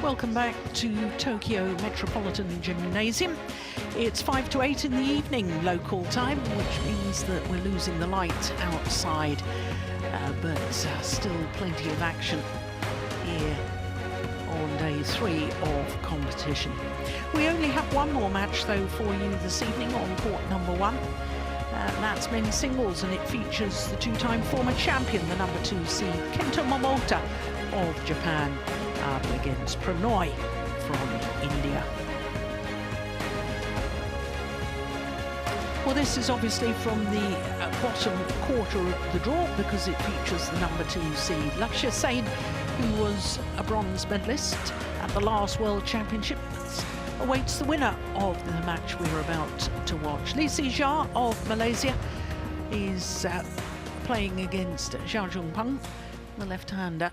Welcome back to Tokyo Metropolitan Gymnasium. It's 5 to 8 in the evening local time, which means that we're losing the light outside, but still plenty of action here on day 3 of competition. We only have one more match though for you this evening on court number 1. That's men's singles, and it features the two-time former champion, the number 2 seed Kento Momota of Japan, up against Prannoy from India. Well, this is obviously from the bottom quarter of the draw because it features the number 2 seed Lakshya Sen, who was a bronze medalist at the last World Championships, awaits the winner of the match we're about to watch. Lee Si-ja of Malaysia is playing against Zhao Jungpeng, the left-hander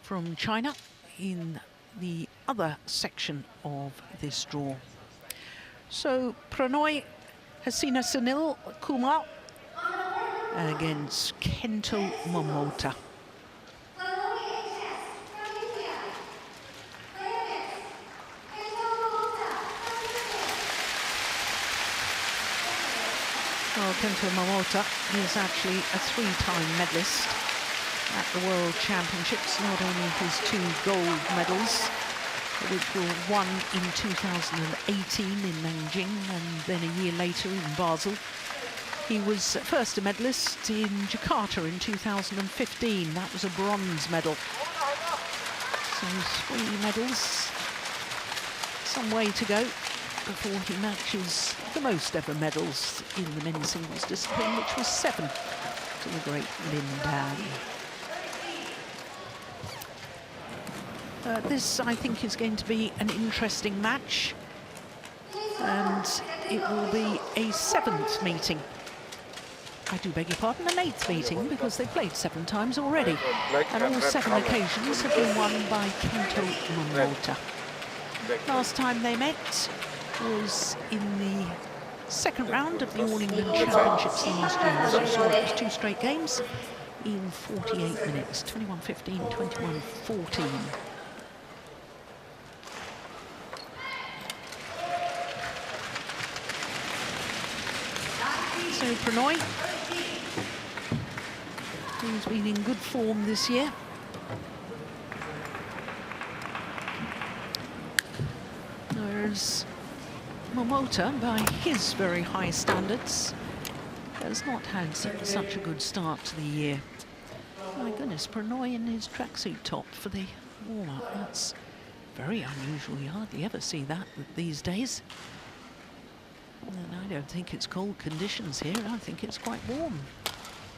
from China, in the other section of this draw. So Prannoy Hasina Sunil Kumar against Kento Momota. Well, Kento Momota is actually a 3-time medalist at the World Championships, not only his 2 gold medals, which were won in 2018 in Nanjing and then a year later in Basel. He was first a medalist in Jakarta in 2015. That was a bronze medal. So 3 medals, some way to go before he matches the most ever medals in the men's singles discipline, which was 7 to the great Lin Dan. This, I think, is going to be an interesting match, and it will be a 7th meeting. I do beg your pardon, an 8th meeting, because they played 7 times already, and all 7 occasions have been won by Kento Momota. Last time they met was in the 2nd round of the All England Championships last year. So it was 2 straight games in 48 minutes, 21-15, 21-14. So Prannoy, who's been in good form this year. Whereas Momota, by his very high standards, has not had such a good start to the year. My goodness, Prannoy in his tracksuit top for the warm-up. That's very unusual. You hardly ever see that these days. And I don't think it's cold conditions here. I think it's quite warm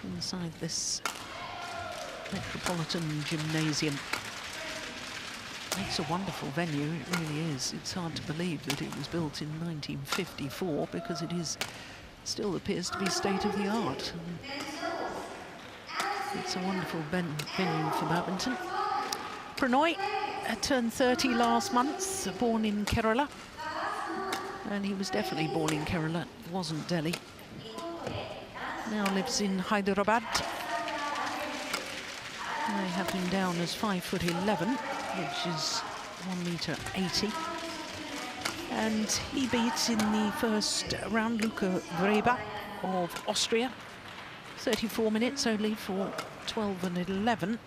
inside this Metropolitan Gymnasium. It's a wonderful venue, it really is. It's hard to believe that it was built in 1954 because it is still appears to be state-of-the-art. It's a wonderful venue for badminton. Prannoy turned 30 last month, born in Kerala. And he was definitely born in Kerala, it wasn't Delhi. Now lives in Hyderabad. I have him down as 5'11", which is 1 meter 80. And he beats in the first round Luca Vreba of Austria. 34 minutes only for 12 and 11.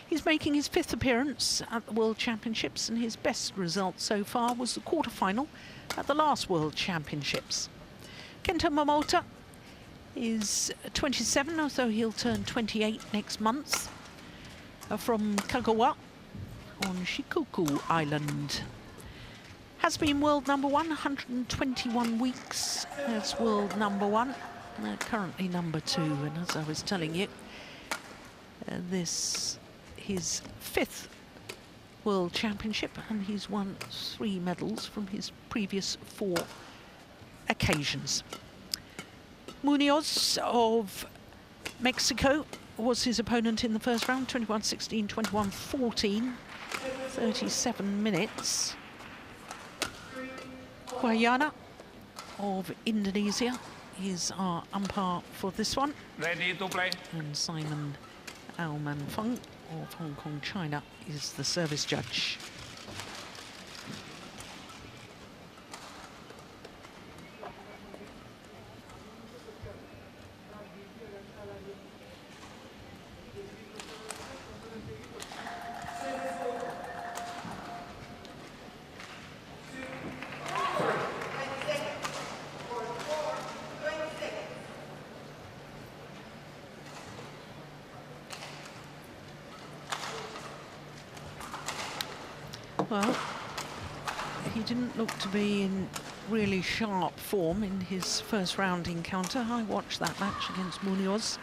He's making his 5th appearance at the World Championships, and his best result so far was the quarter-final at the last World Championships. Kento Momota is 27, although he'll turn 28 next month, from Kagawa on Shikoku Island. Has been world number 1, 121 weeks as world number 1, currently number 2, and as I was telling you, this his 5th World Championship, and he's won 3 medals from his previous 4 occasions. Munoz of Mexico was his opponent in the first round, 21-16, 21-14, 37 minutes. Guayana of Indonesia is our umpire for this one. Ready to play. And Simon Ao Man Feng of Hong Kong, China is the service judge. Well, he didn't look to be in really sharp form in his first round encounter. I watched that match against Munoz.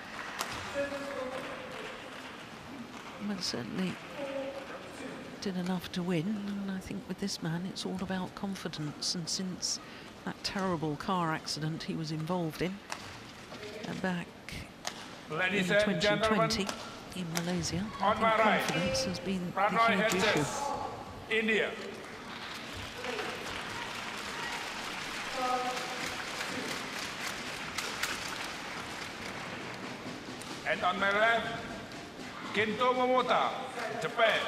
But certainly did enough to win, and I think with this man it's all about confidence. And since that terrible car accident he was involved in back in 2020 in Malaysia, I think confidence has been a huge issue. India. And on my left, Kento Momota, Japan.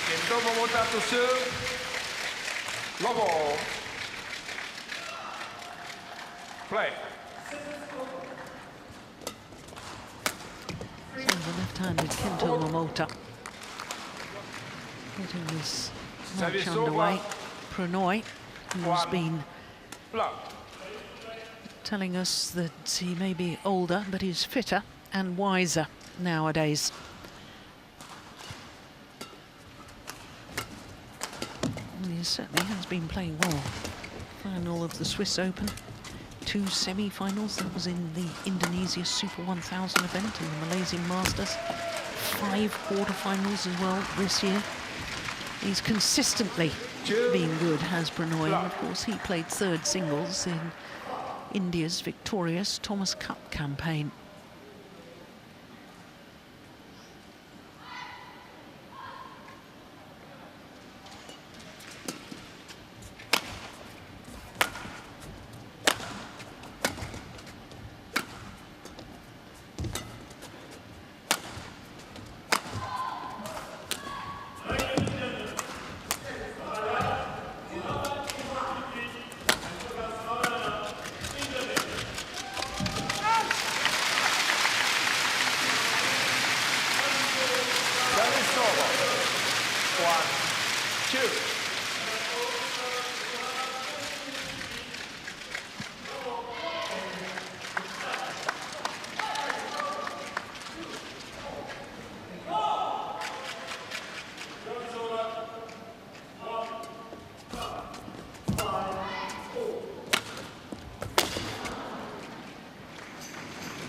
Kento Momota to serve. Lobo. Play. So the left-handed Kento Momota getting this match underway. Prannoy, who's been telling us that he may be older, but he's fitter and wiser nowadays. And he certainly has been playing well. Final of the Swiss Open, 2 semi-finals. That was in the Indonesia Super 1000 event and the Malaysian Masters. 5 quarterfinals as well this year. He's consistently been good, has Prannoy. And of course, he played third singles in India's victorious Thomas Cup campaign.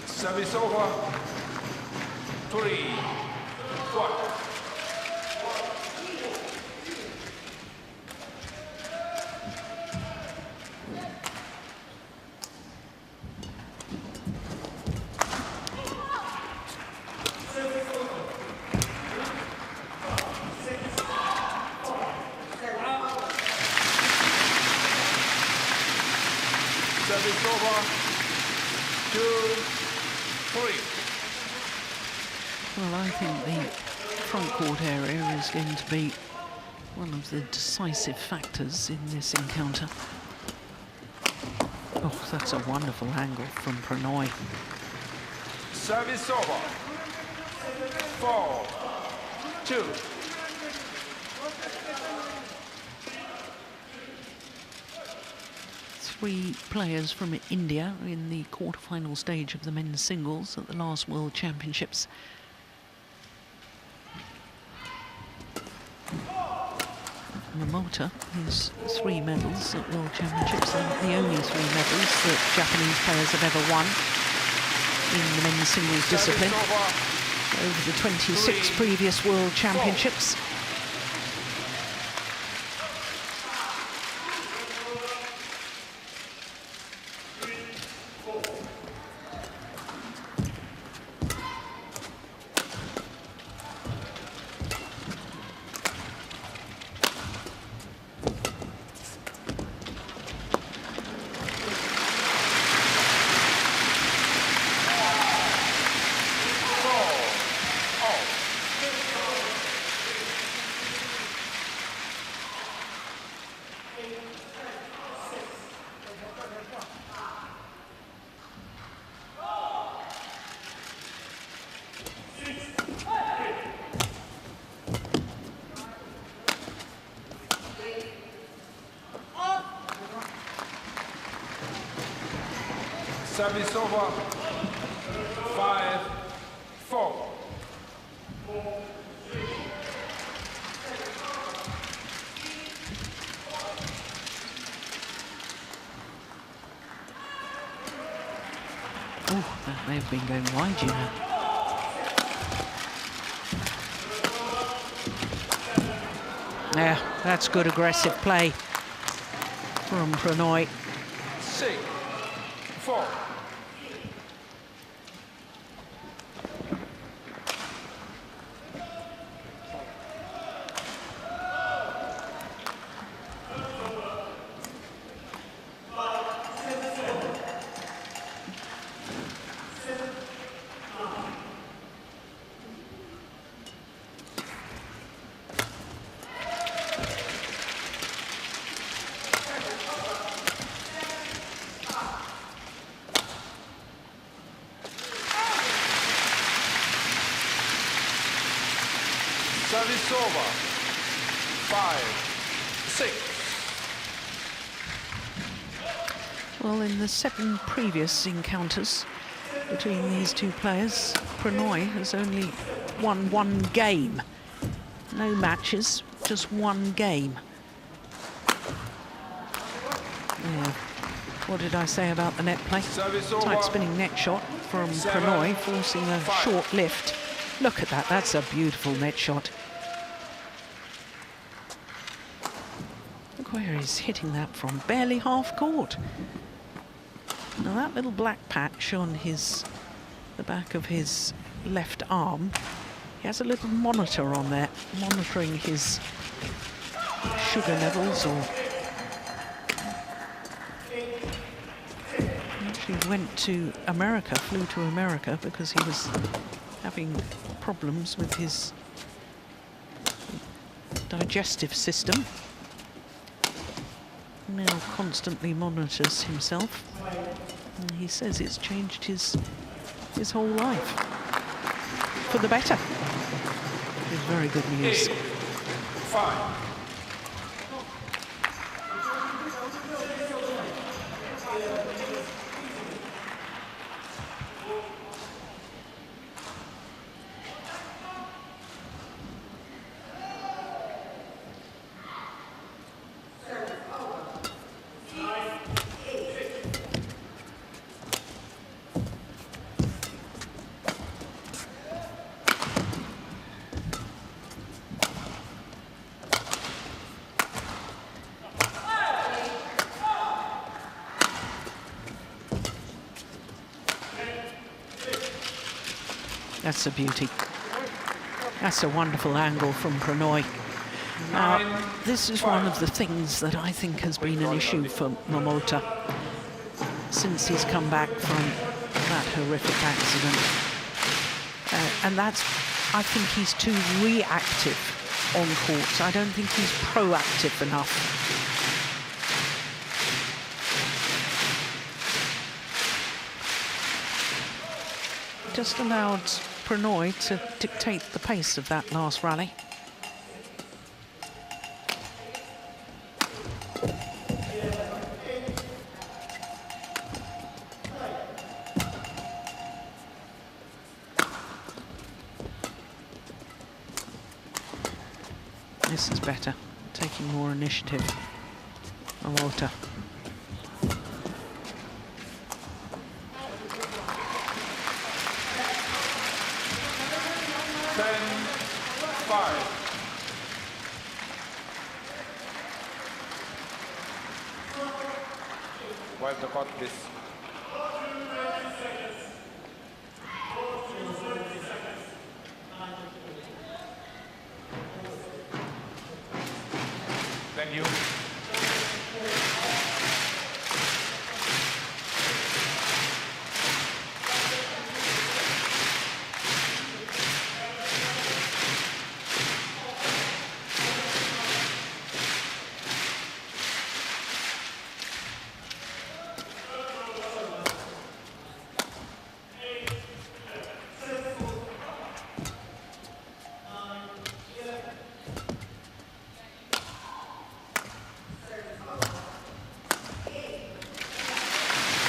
Service over. 3, 1. Service over. 2, 3. Well, I think the front court area is going to be one of the decisive factors in this encounter. Oh, that's a wonderful angle from Prannoy. Service over. 4, 2. Three players from India in the quarterfinal stage of the men's singles at the last World Championships. Momota has 3 medals at World Championships, and the only 3 medals that Japanese players have ever won in the men's singles discipline over the 26 previous World Championships. Service over. They've been going wide, you know. Yeah, that's good aggressive play from Prannoy. 6-4. Service over. 5-6. Well, in the 7 previous encounters between these two players, Prannoy has only won 1 game. No matches, just 1 game. Yeah. What did I say about the net play? Tight spinning net shot from Prannoy, forcing a short lift. Look at that, that's a beautiful net shot. Look where he's hitting that from, barely half court. Now that little black patch on the back of his left arm, he has a little monitor on there, monitoring his sugar levels. Or he actually went to America, flew to America because he was having problems with his digestive system. Now constantly monitors himself. And he says it's changed his whole life for the better. It's very good news. 8-5. That's a beauty. That's a wonderful angle from Prannoy. Now, this is one of the things that I think has been an issue for Momota since he's come back from that horrific accident. And that's, I think he's too reactive on court. I don't think he's proactive enough. Just allowed Prannoy to dictate the pace of that last rally. This is better, taking more initiative. Momota. Wipe the court, please. Thank you.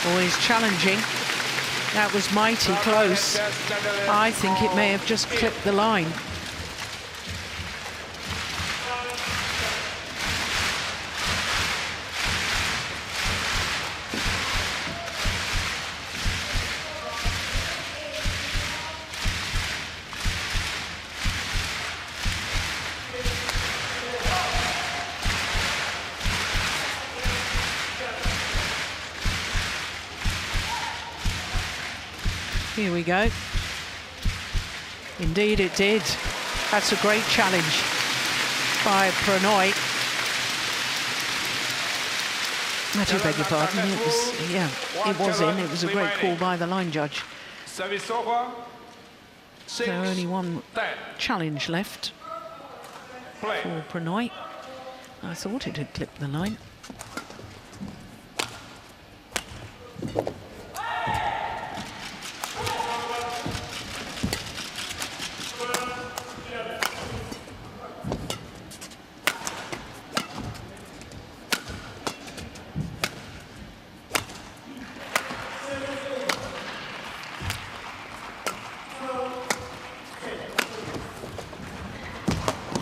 Always challenging. That was mighty close. I think it may have just clipped the line. Here we go. Indeed it did. That's a great challenge by Prannoy. I do beg your pardon. It was, yeah, it was in. It was a great call by the line judge. Service over. So only one challenge left Play. for Prannoy. I thought it had clipped the line.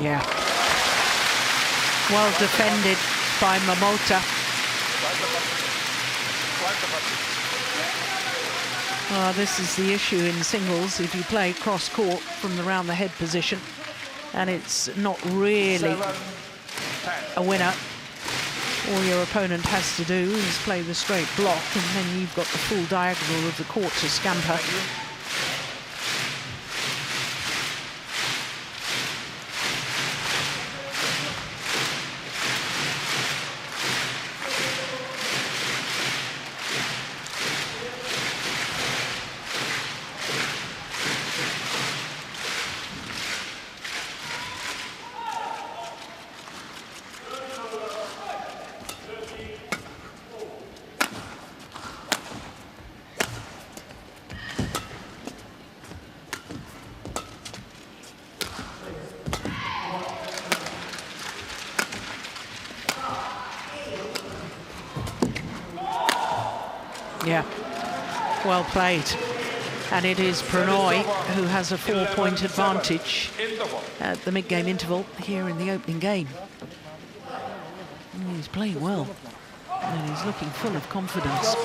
Yeah. Well defended by Momota. This is the issue in singles. If you play cross-court from the round-the-head position and it's not really a winner, all your opponent has to do is play the straight block, and then you've got the full diagonal of the court to scamper. Yeah, well played. And it is Prannoy who has a 4-point advantage at the mid-game interval here in the opening game. And he's playing well, and he's looking full of confidence.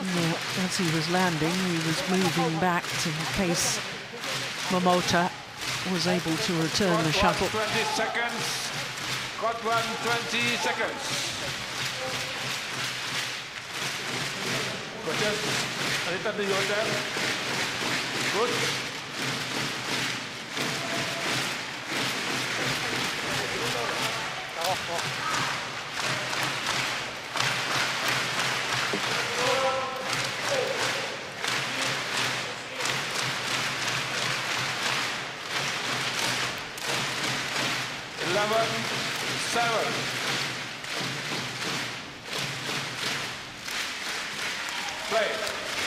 Yeah, as he was landing, he was moving back in case Momota was able to return the shuttle. 20 seconds. Got 20 seconds. Coaches, return to your turn. Good.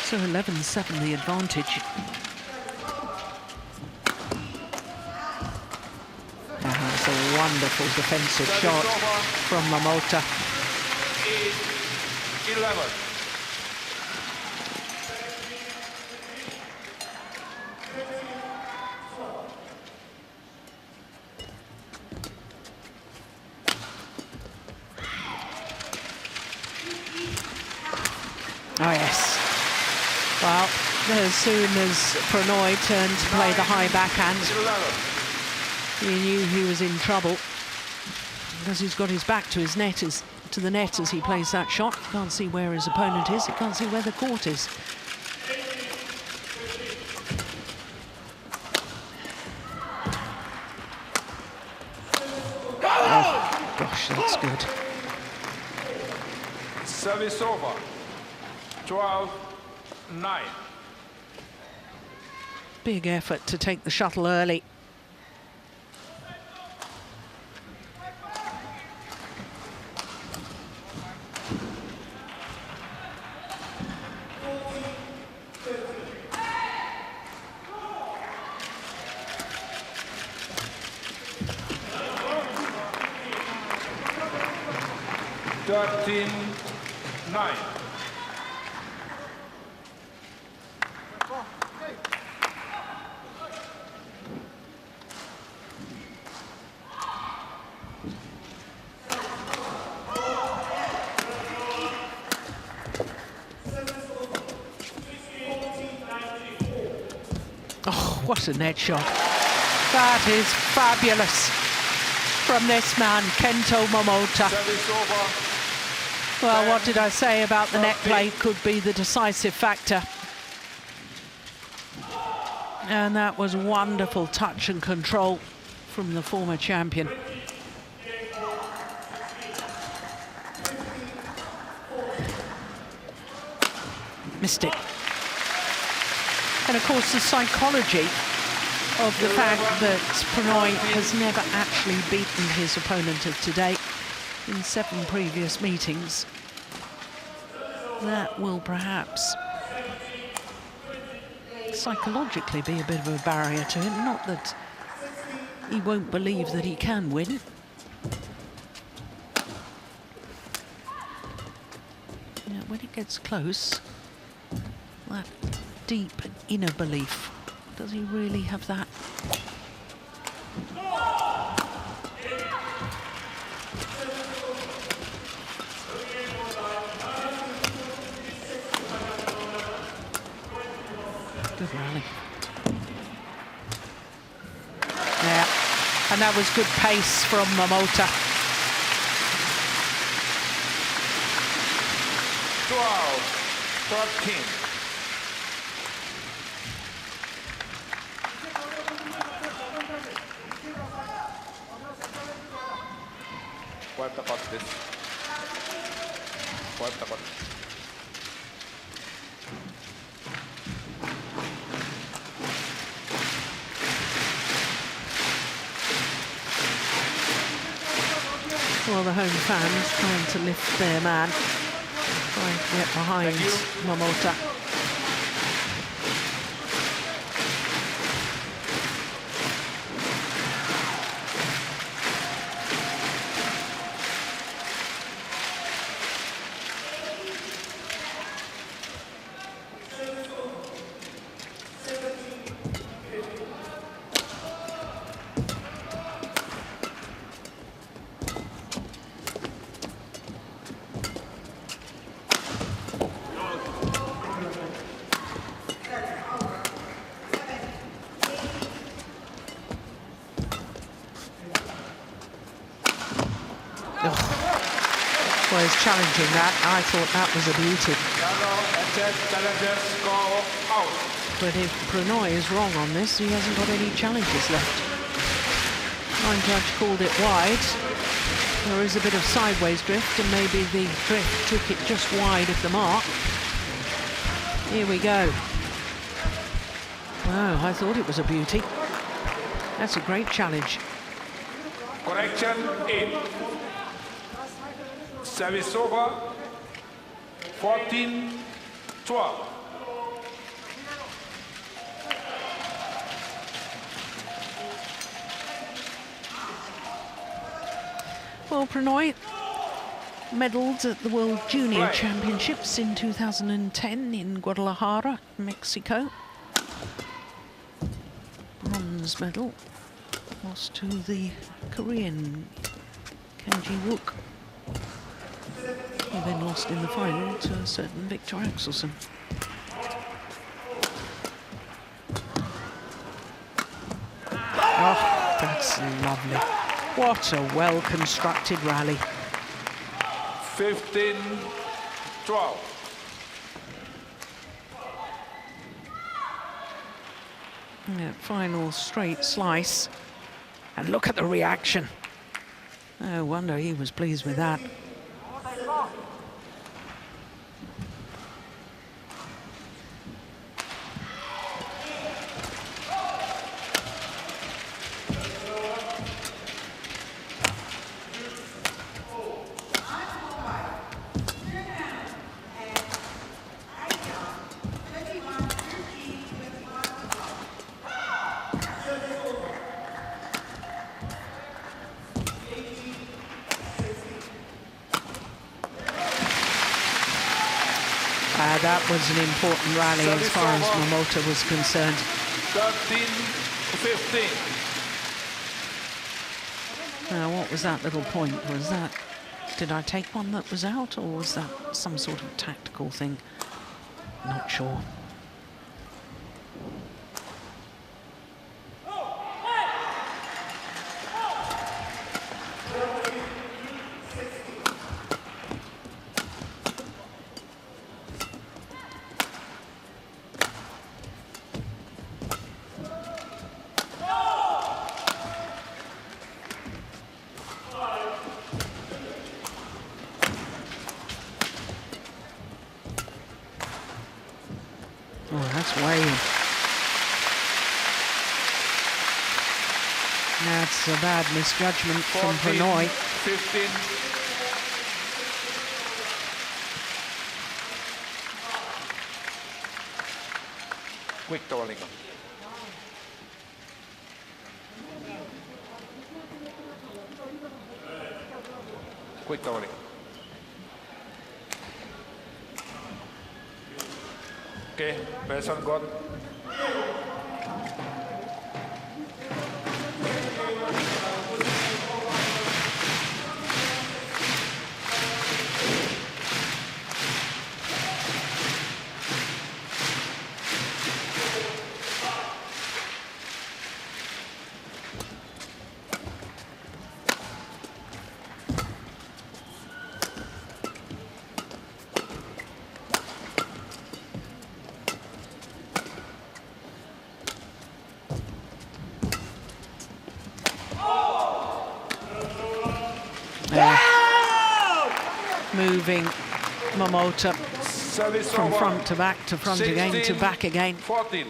So 11-7 the advantage. That's a wonderful defensive shot from Momota. 11. Oh yes. Well, as soon as Prannoy turned to play the high backhand, he knew he was in trouble because he's got his back to his net, to the net as he plays that shot. He can't see where his opponent is. He can't see where the court is. Oh, gosh, that's good. Service over. 12-9. Big effort to take the shuttle early. what a net shot. That is fabulous from this man, Kento Momota. Service over. Well, what did I say about the net play could be the decisive factor. And that was wonderful touch and control from the former champion. Missed it. And of course the psychology of the fact that Prannoy has never actually beaten his opponent of today in 7 previous meetings, that will perhaps psychologically be a bit of a barrier to him. Not that he won't believe that he can win. Yeah, when it gets close, that deep inner belief, does he really have that? Good rally. Yeah, and that was good pace from Momota. 12-13. Well, the home fans trying to lift their man, trying to get behind Momota. Well, he's challenging that. I thought that was a beauty. But if Prannoy is wrong on this, he hasn't got any challenges left. Line judge called it wide. There is a bit of sideways drift, and maybe the drift took it just wide of the mark. Here we go. Wow, I thought it was a beauty. That's a great challenge. Correction 8. Service over. 14-12. Well, Prannoy medalled at the World Junior Championships in 2010 in Guadalajara, Mexico. Bronze medal lost to the Korean Kanji Wook. He then lost in the final to a certain Victor Axelsen. Oh, that's lovely. What a well-constructed rally. 15-12. Yeah, final straight slice. And look at the reaction. No wonder he was pleased with that. That was an important rally as far as Momota was concerned. 13-15. Now, what was that little point? Was that, did I take one that was out, or was that some sort of tactical thing? Not sure. Oh, that's weighing. That's a bad misjudgment from 14, Prannoy. 15. Quick toweling. Quick toweling. Okay, person got. Moving Momota Service from over. front to back to front 16, again to back again. 14.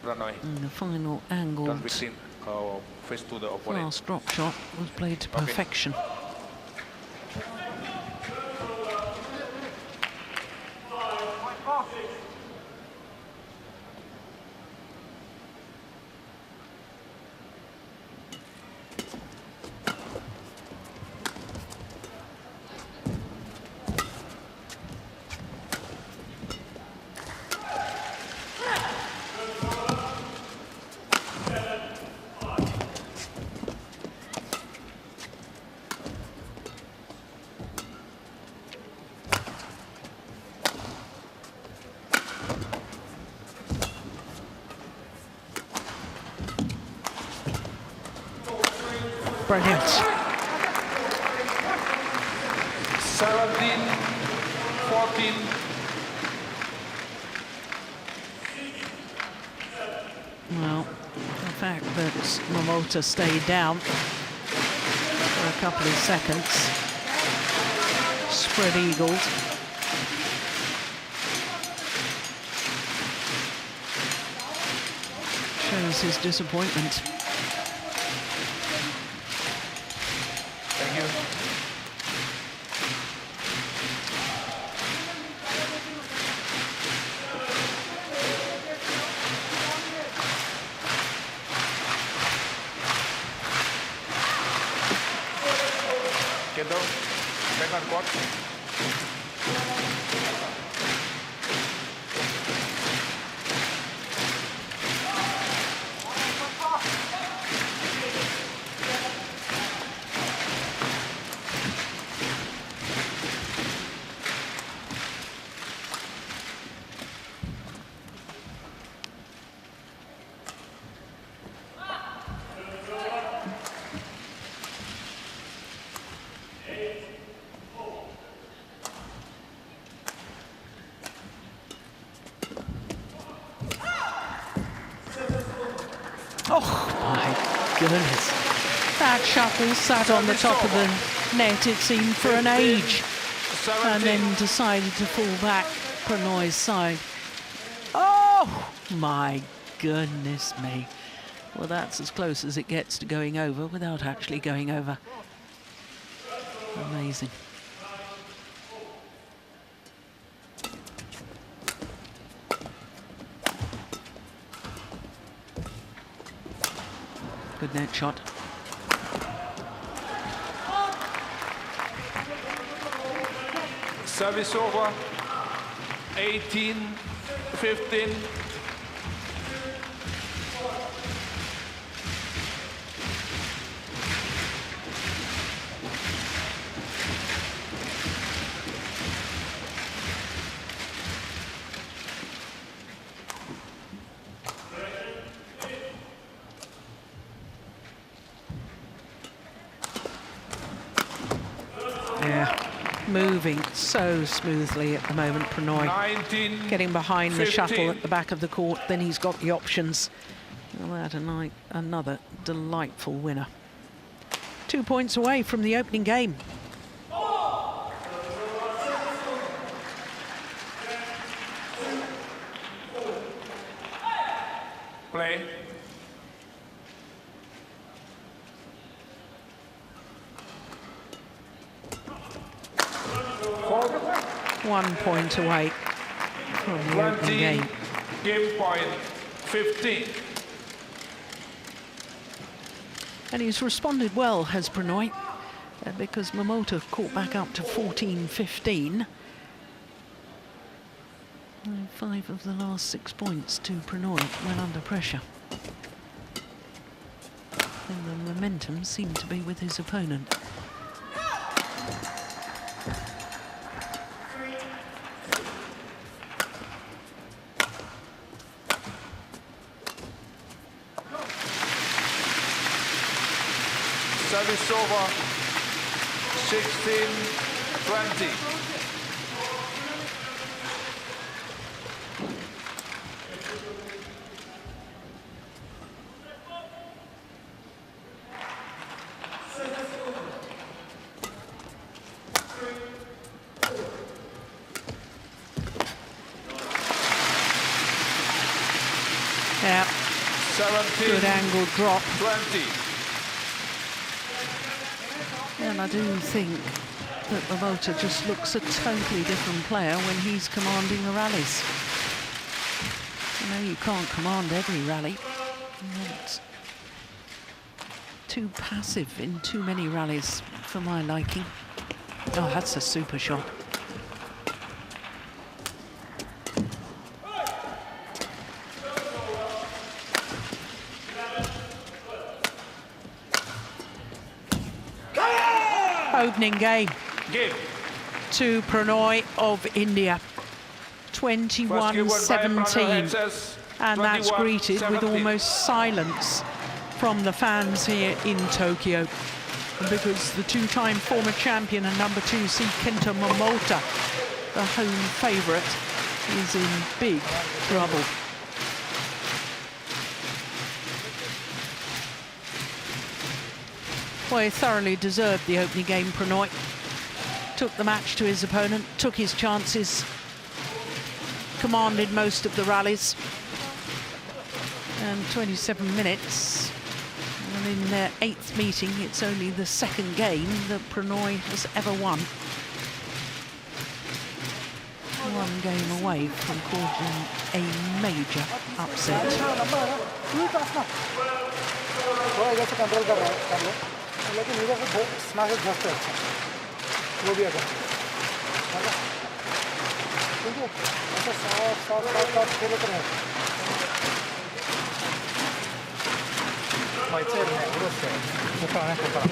Prannoy. And the final angled Turn 15. Face to the opponent. last drop shot was played to perfection. Brilliant. 17, 14. Well, the fact that Momota stayed down for a couple of seconds, spread eagled. Shows his disappointment. Thank you. Kento, second court. Oh my goodness. That shuttle sat on the top of the net, it seemed, for an age. 17. And then decided to fall back Prannoy's side. Oh my goodness me. Well, that's as close as it gets to going over without actually going over. Amazing. Good net shot. Service over. 18, 15. Moving so smoothly at the moment, Prannoy. 19, Getting behind the 15. shuttle at the back of the court, then he's got the options. Well, that another delightful winner. 2 points away from the opening game. Play. Four. 1 point away from the opening 20, game. game point 15. And he's responded well, has Prannoy, because Momota caught back up to 14-15. 5 of the last 6 points to Prannoy when under pressure. And the momentum seemed to be with his opponent. Service over, 16-20. Yeah, 17, good angle drop. 20. And I do think that Momota just looks a totally different player when he's commanding the rallies. You know, you can't command every rally. It's too passive in too many rallies for my liking. Oh, that's a super shot. Opening game to Prannoy of India, 21-17, and that's greeted with almost silence from the fans here in Tokyo, because the two-time former champion and number 2 seed Kento Momota, the home favourite, is in big trouble. Well, he thoroughly deserved the opening game, Prannoy. Took the match to his opponent, took his chances, commanded most of the rallies. And 27 minutes, and in their 8th meeting, it's only the 2nd game that Prannoy has ever won. 1 game away from causing a major upset. लेकिन इधर से smash just अच्छा वो भी अच्छा ठीक है ऐसा साफ साफ साफ साफ खेलते रहे माइक से नहीं उधर से ऊपर आने ऊपर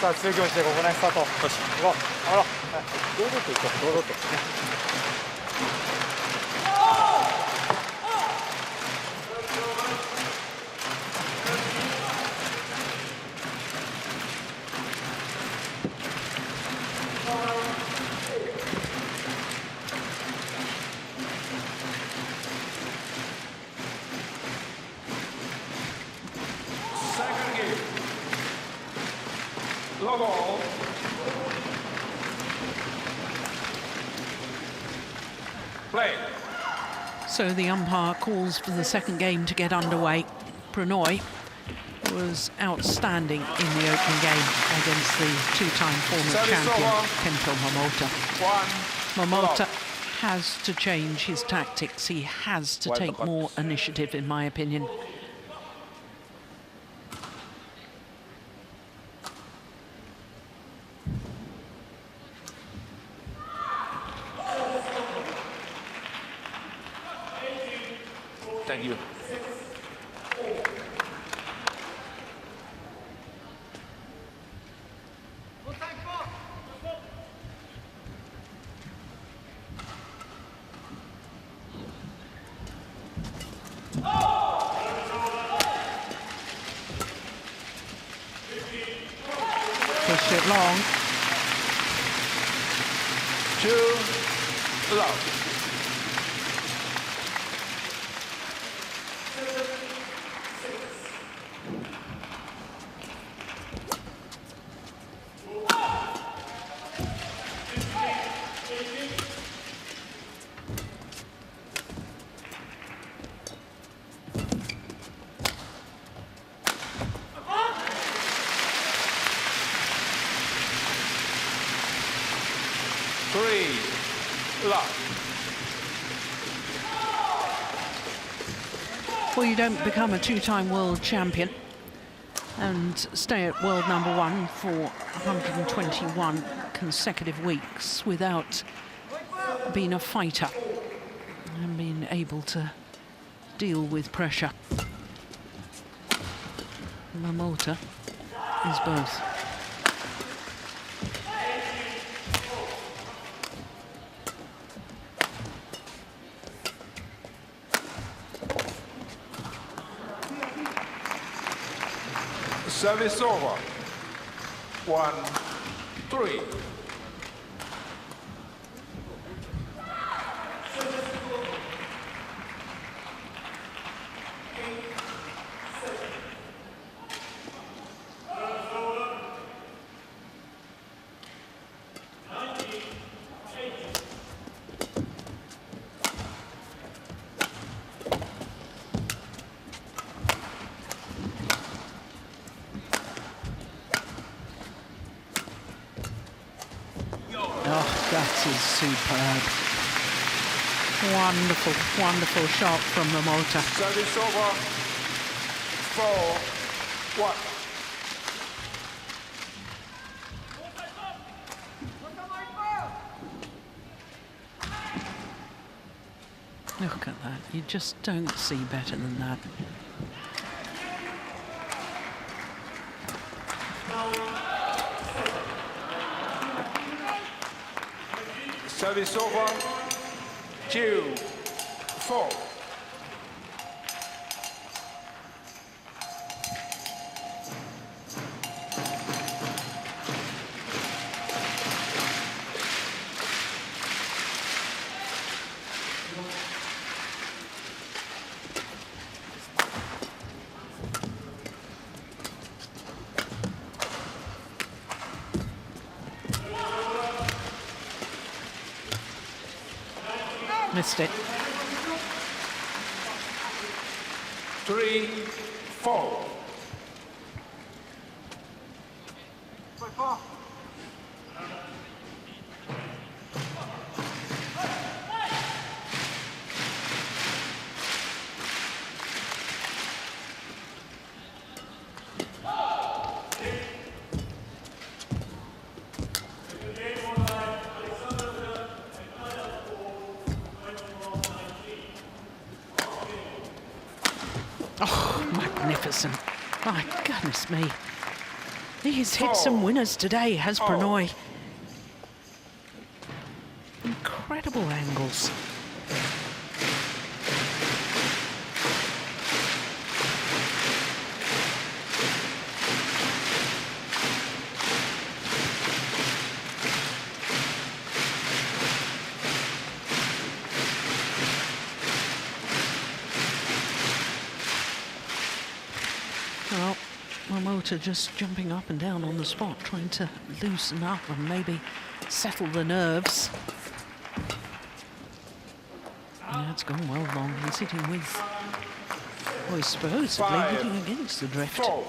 さあ強気をしてここねスタートよし行こうあら堂々と行こう堂々とSo the umpire calls for the 2nd game to get underway. Prannoy was outstanding in the opening game against the 2-time former champion, Kento Momota. Momota has to change his tactics. He has to take more initiative, in my opinion. Thank you. long. 2 love. Well, you don't become a 2-time world champion and stay at world #1 for 121 consecutive weeks without being a fighter and being able to deal with pressure. Momota is both. Service over. 1-3. That is superb. Wonderful, wonderful shot from Momota. Service over. 4-1. Look at that. You just don't see better than that. Service over. 2-4. Missed it. 3-4. Oh, magnificent. My goodness me. He has hit some winners today, has Prannoy. Incredible angles. Well, Momota just jumping up and down on the spot, trying to loosen up and maybe settle the nerves. Yeah, it's gone well long. He's hitting with, well, he's supposedly hitting against the drift. 4.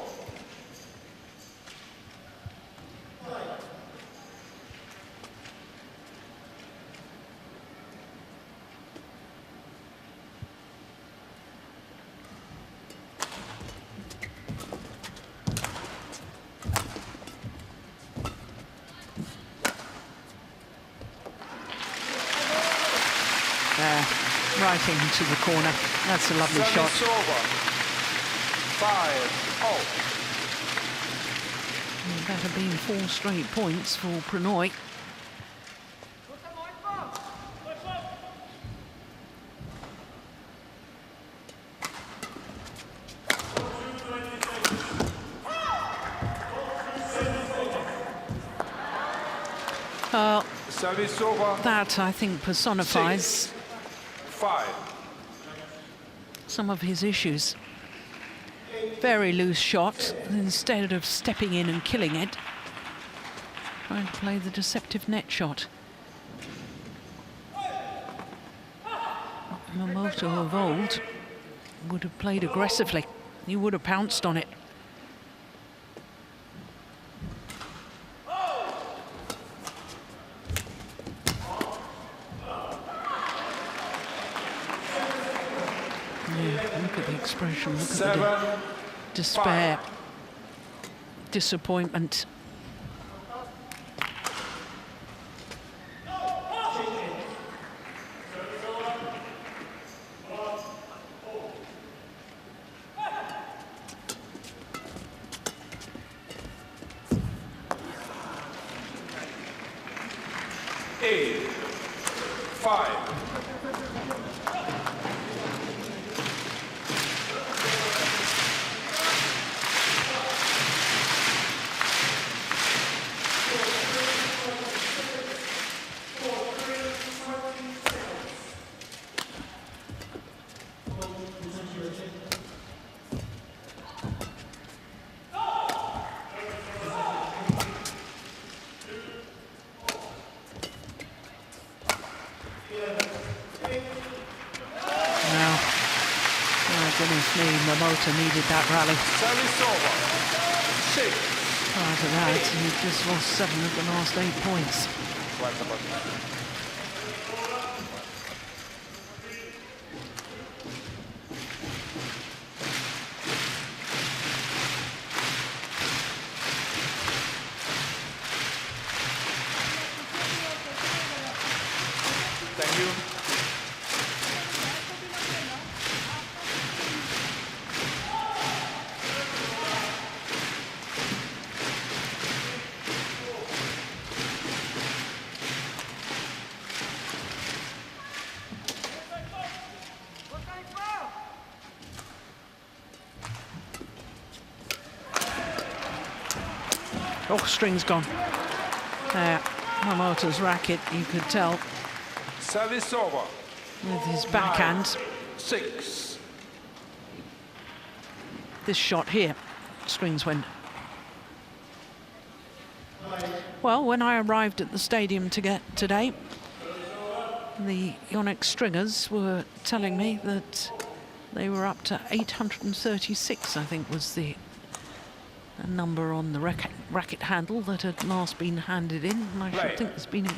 Right into the corner. That's a lovely shot. Over. 5-0. That have been 4 straight points for Prannoy. Service over. That, I think, personifies 5. some of his issues. Very loose shot, instead of stepping in and killing it, trying to play the deceptive net shot. Momota of old would have played aggressively. He would have pounced on it. Yeah, look at the expression, look at the despair, 5. disappointment. Momota needed that rally. Service over. 6. Prior to that, he just lost 7 of the last 8 points. Thank you. Oh, string's gone. There, Momota's racket, you could tell, Service over. with his backhand. 6. This shot here, strings went. Well, when I arrived at the stadium today, the Yonex stringers were telling me that they were up to 836, I think was the number on the racket handle that had last been handed in. And I should think there's been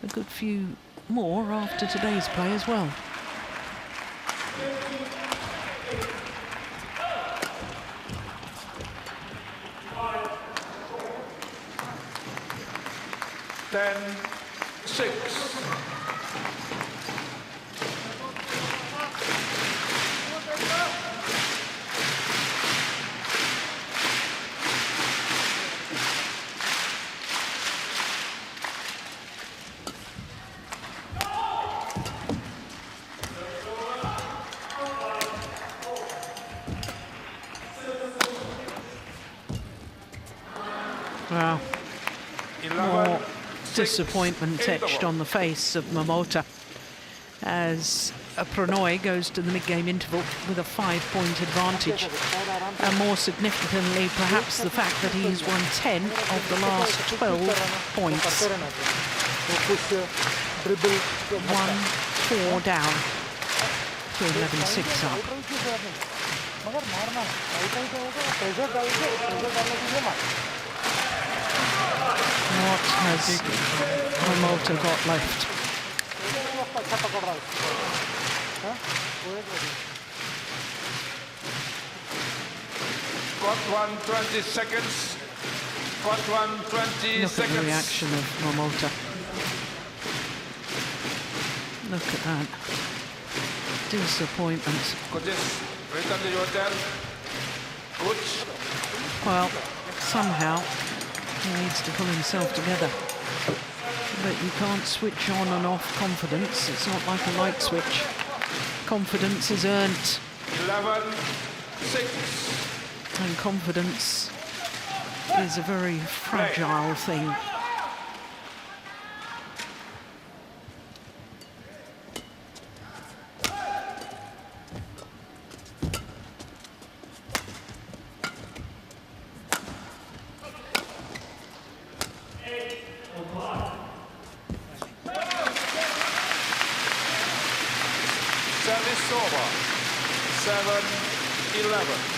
a good few more after today's play as well. Ten, 6. Wow. 11. More disappointment etched on the face of Momota as Prannoy goes to the mid-game interval with a 5-point advantage. And more significantly, perhaps the fact that he's won 10 of the last 12 points. 1-4 down to 11-6 up. What has Momota got left? Got 120 seconds. Got 120 seconds. Look at the reaction of Momota. Look at that. Disappointment. Coaches, return to your turn. Coach. Well, somehow he needs to pull himself together. But you can't switch on and off confidence. It's not like a light switch. Confidence is earned. 11-6. And confidence is a very fragile thing. Service over. 7-11.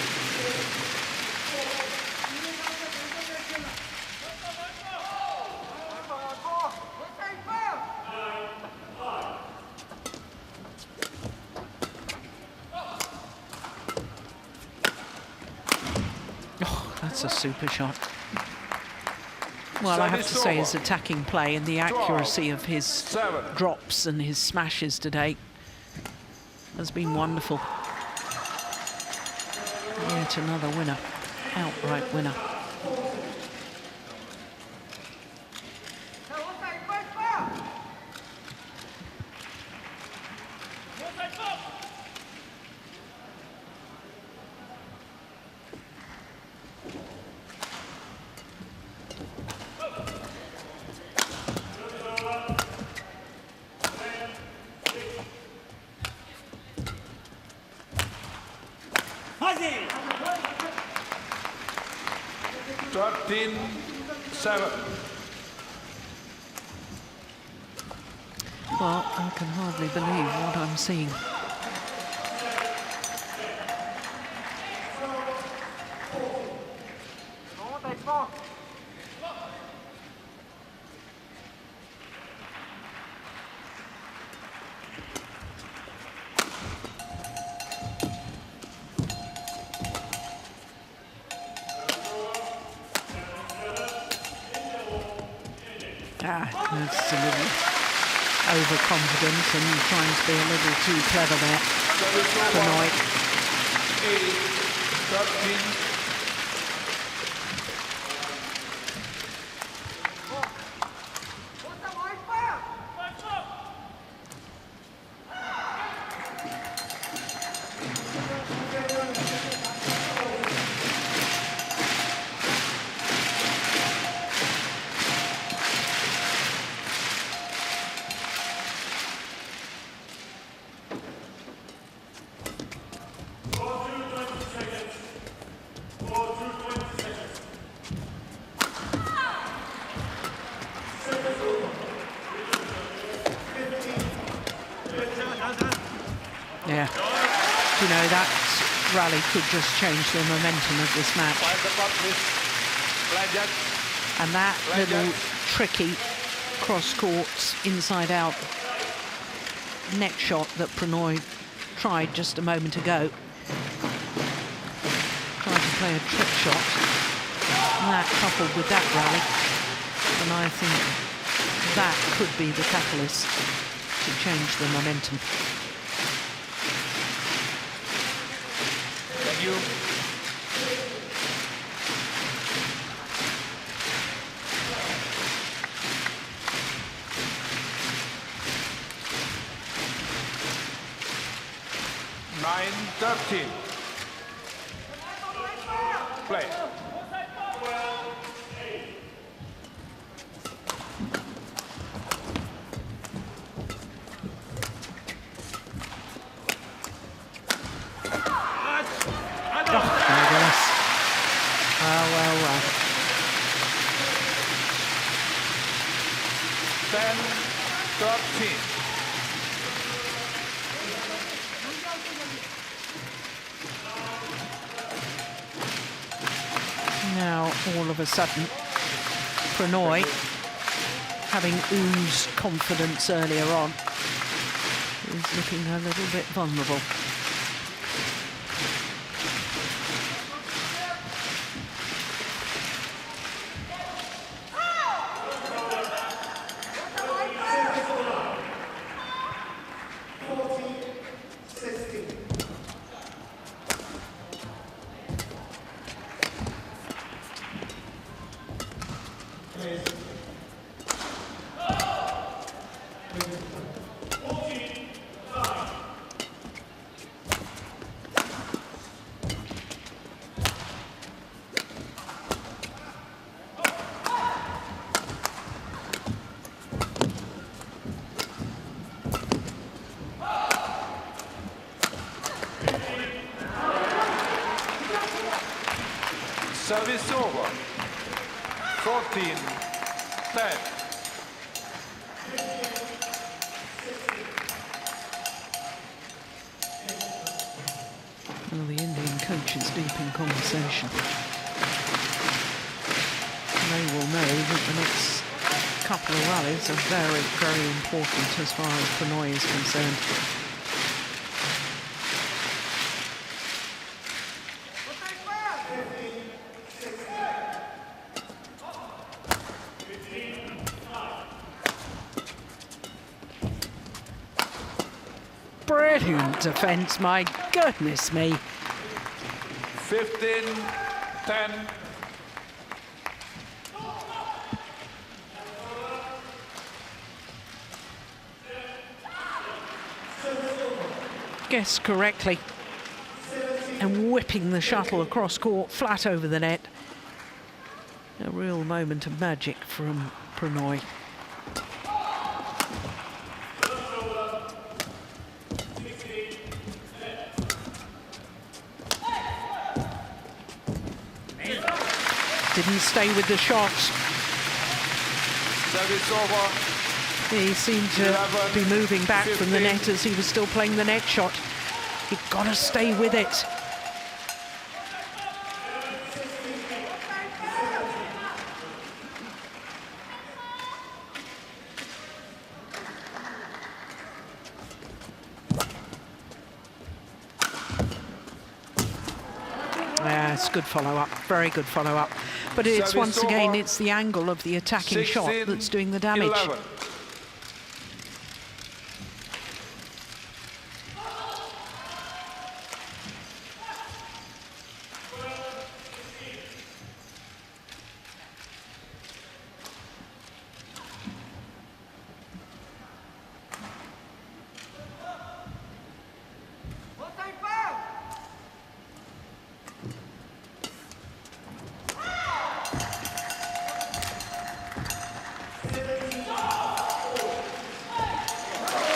That's a super shot. Well, I have to say his attacking play and the accuracy of his drops and his smashes today has been wonderful. Yet another winner, outright winner. Well, I can hardly believe what I'm seeing. That's a little overconfident and trying to be a little too clever there. Prannoy. 13. Yeah, you know, that rally could just change the momentum of this match. And that little tricky cross-court, inside-out net shot that Prannoy tried just a moment ago. Tried to play a trick shot. And that coupled with that rally. And I think that could be the catalyst to change the momentum. Thank you. Play. Well. 10-13. Now, all of a sudden, Prannoy, having oozed confidence earlier on, is looking a little bit vulnerable. Service over. 14-10. Well, the Indian coach is deep in conversation. They will know that the next couple of rallies are very, very important as far as Prannoy is concerned. Brilliant defence, my goodness me. 15-10. Guessed correctly. And whipping the shuttle across court, flat over the net. A real moment of magic from Prannoy. Didn't stay with the shot. Service over. He seemed to be moving back from the net as he was still playing the net shot. You've got to stay with it. Yeah, it's good follow-up, very good follow-up. But it's once again, it's the angle of the attacking shot that's doing the damage. 11.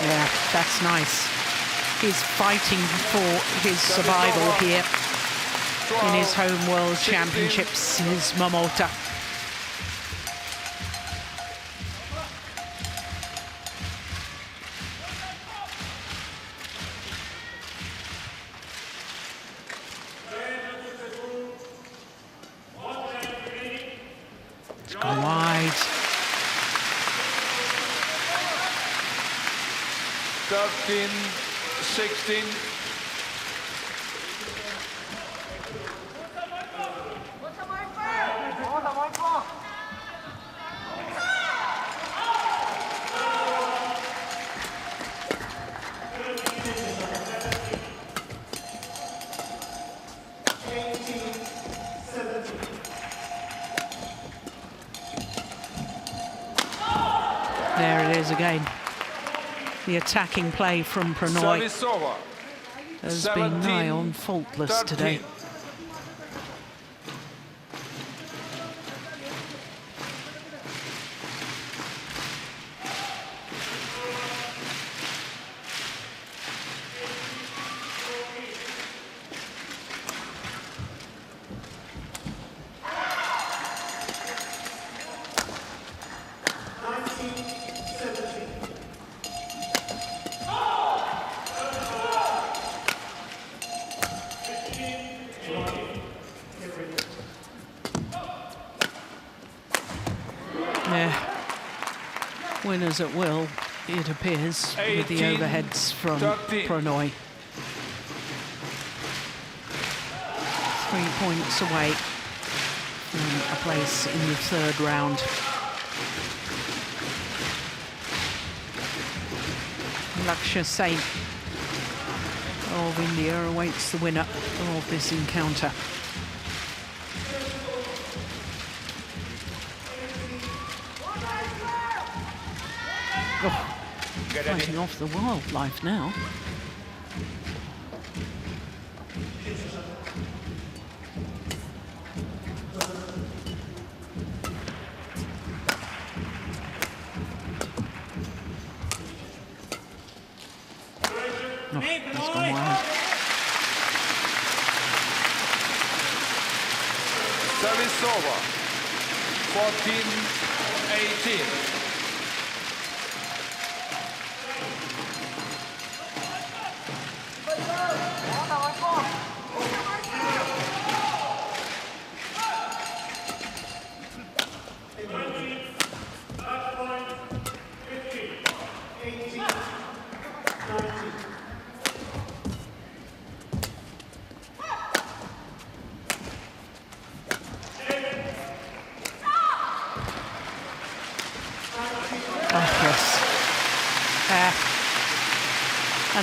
Yeah, that's nice. He's fighting for his survival here in his home World Championships, his Momota. It's gone wide. 13-16. There it is again. The attacking play from Prannoy Service over. has been nigh on faultless today. 13. Yeah, winners at will, it appears, with the 18, overheads from 13. Prannoy. 3 points away from a place in the third round. Lakshya Sen of India awaits the winner of this encounter. Oh, fighting off the wildlife now. Oh, that's gone wild. Service over. 14-18.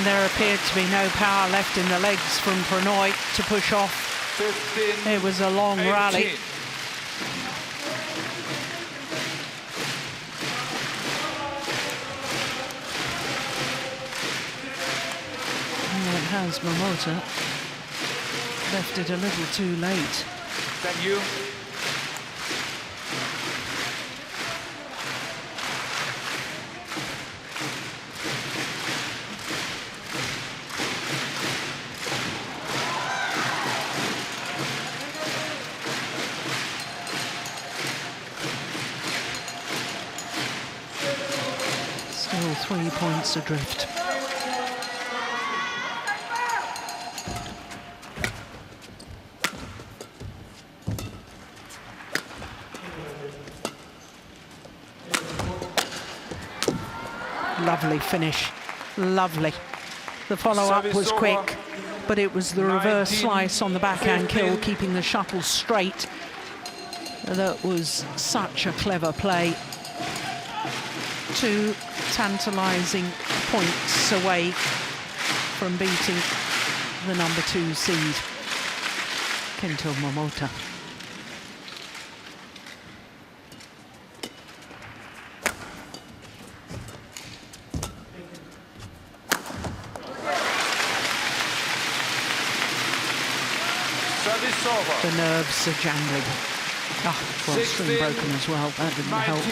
there appeared to be no power left in the legs from Prannoy to push off. 15, It was a long rally. 18. It has Momota left it a little too late. Thank you. Still 3 points adrift. Lovely finish, lovely. The follow-up was quick, but it was the reverse slice on the backhand kill, keeping the shuttle straight. That was such a clever play. 2 tantalising points away from beating the number 2 seed, Kento Momota. The nerves are jangling. Ah, well, string broken as well. That didn't help.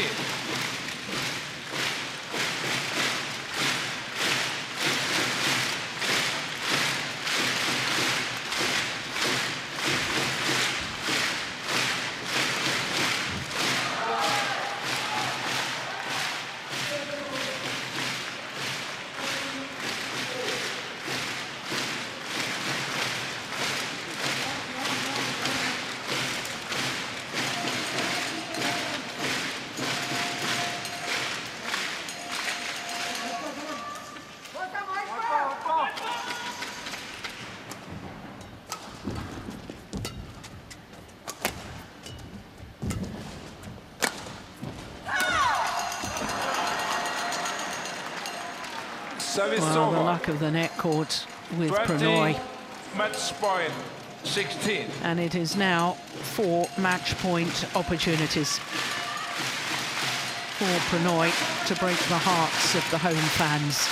Well, the luck of the net court with Prannoy. Match point 16. And it is now 4 match point opportunities for Prannoy to break the hearts of the home fans.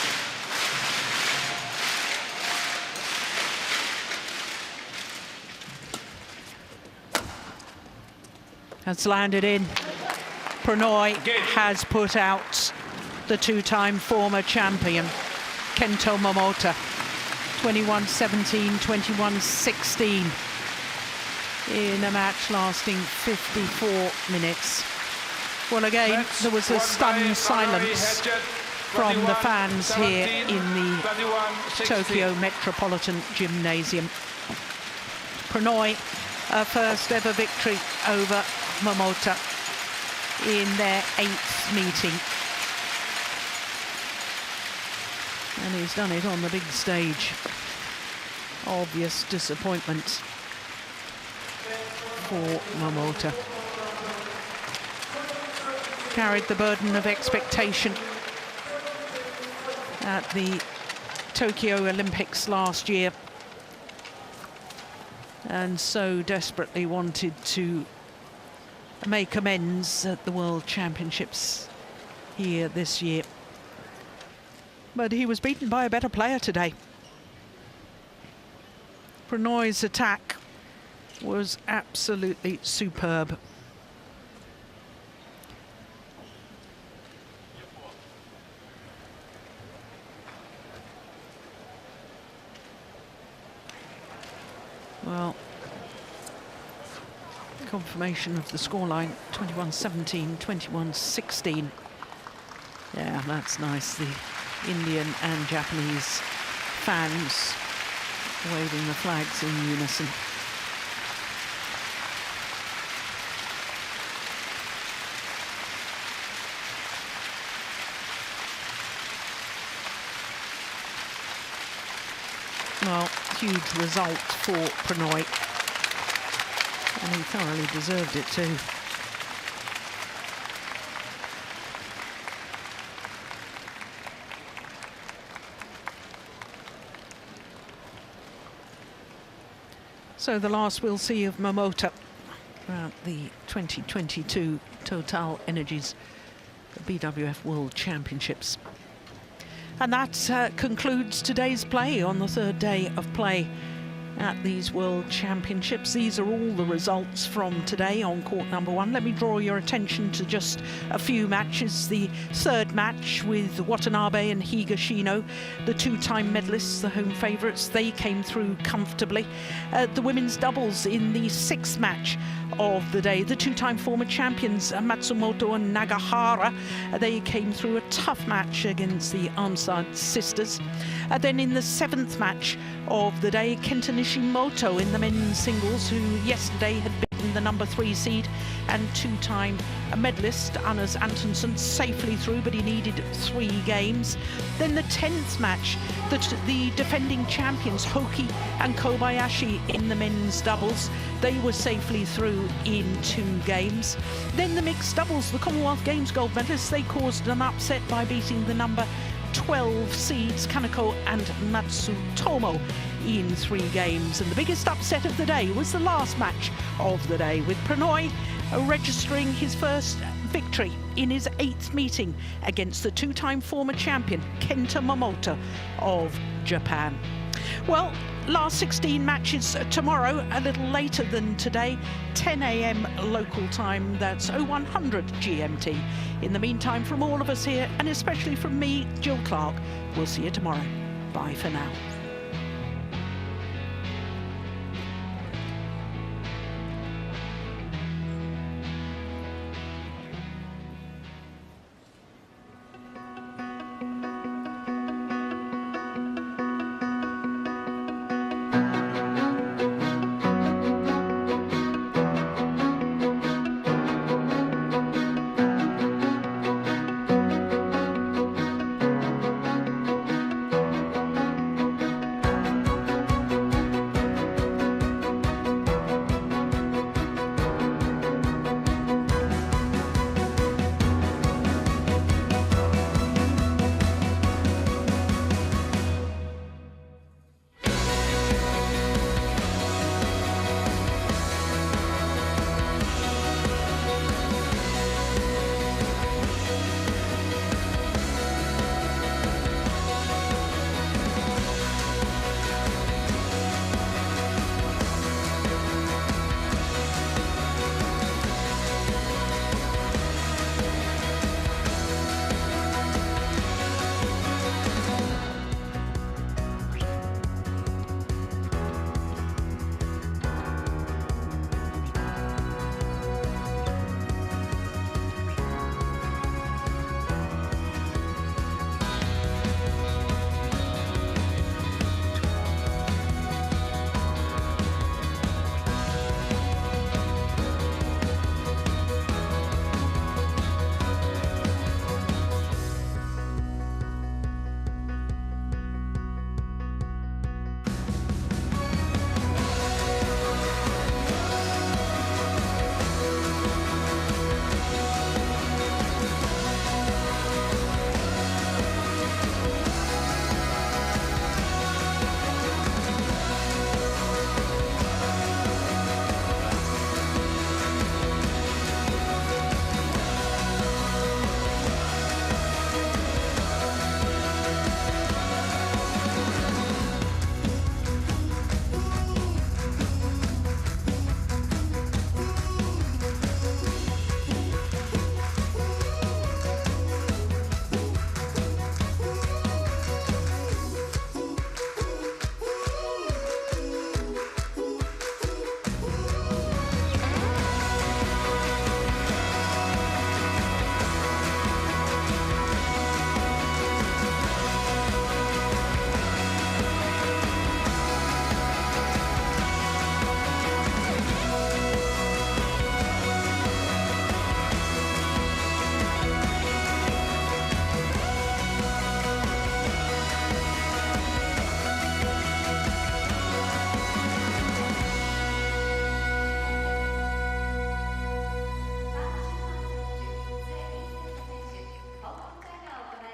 Has landed in. Prannoy has put out the 2-time former champion, Kento Momota, 21-17, 21-16, in a match lasting 54 minutes. Well, again, there was a stunned silence from the fans here in the Tokyo Metropolitan Gymnasium. Prannoy, a first ever victory over Momota in their 8th meeting. And he's done it on the big stage. Obvious disappointment for Momota. Carried the burden of expectation at the Tokyo Olympics last year, and so desperately wanted to make amends at the World Championships here this year. But he was beaten by a better player today. Prannoy's attack was absolutely superb. Well, confirmation of the scoreline, 21-17, 21-16. Yeah, that's nice. The Indian and Japanese fans waving the flags in unison. Well, huge result for Prannoy, and he thoroughly deserved it too. So the last we'll see of Momota throughout the 2022 TotalEnergies BWF World Championships. And that concludes today's play on the third day of play at these World Championships. These are all the results from today on court number 1. Let me draw your attention to just a few matches. The third match with Watanabe and Higashino, the two-time medalists, the home favourites, they came through comfortably. The women's doubles in the sixth match of the day, the two-time former champions Matsumoto and Nagahara, they came through a tough match against the Ansad sisters. Then in the seventh match of the day, Kento Momota in the men's singles, who yesterday had beaten the number 3 seed and two-time medalist Anders Antonsen safely through, but he needed 3 games. Then the 10th match, the defending champions Hoki and Kobayashi in the men's doubles, they were safely through in 2 games. Then the mixed doubles, the Commonwealth Games gold medalists, they caused an upset by beating the number 12 seeds Kaneko and Matsutomo in 3 games. And the biggest upset of the day was the last match of the day, with Prannoy registering his first victory in his 8th meeting against the two-time former champion Kento Momota of Japan. Well, last 16 matches tomorrow, a little later than today, 10 a.m. local time, that's 0100 GMT. In the meantime, from all of us here, and especially from me, Jill Clark, we'll see you tomorrow. Bye for now.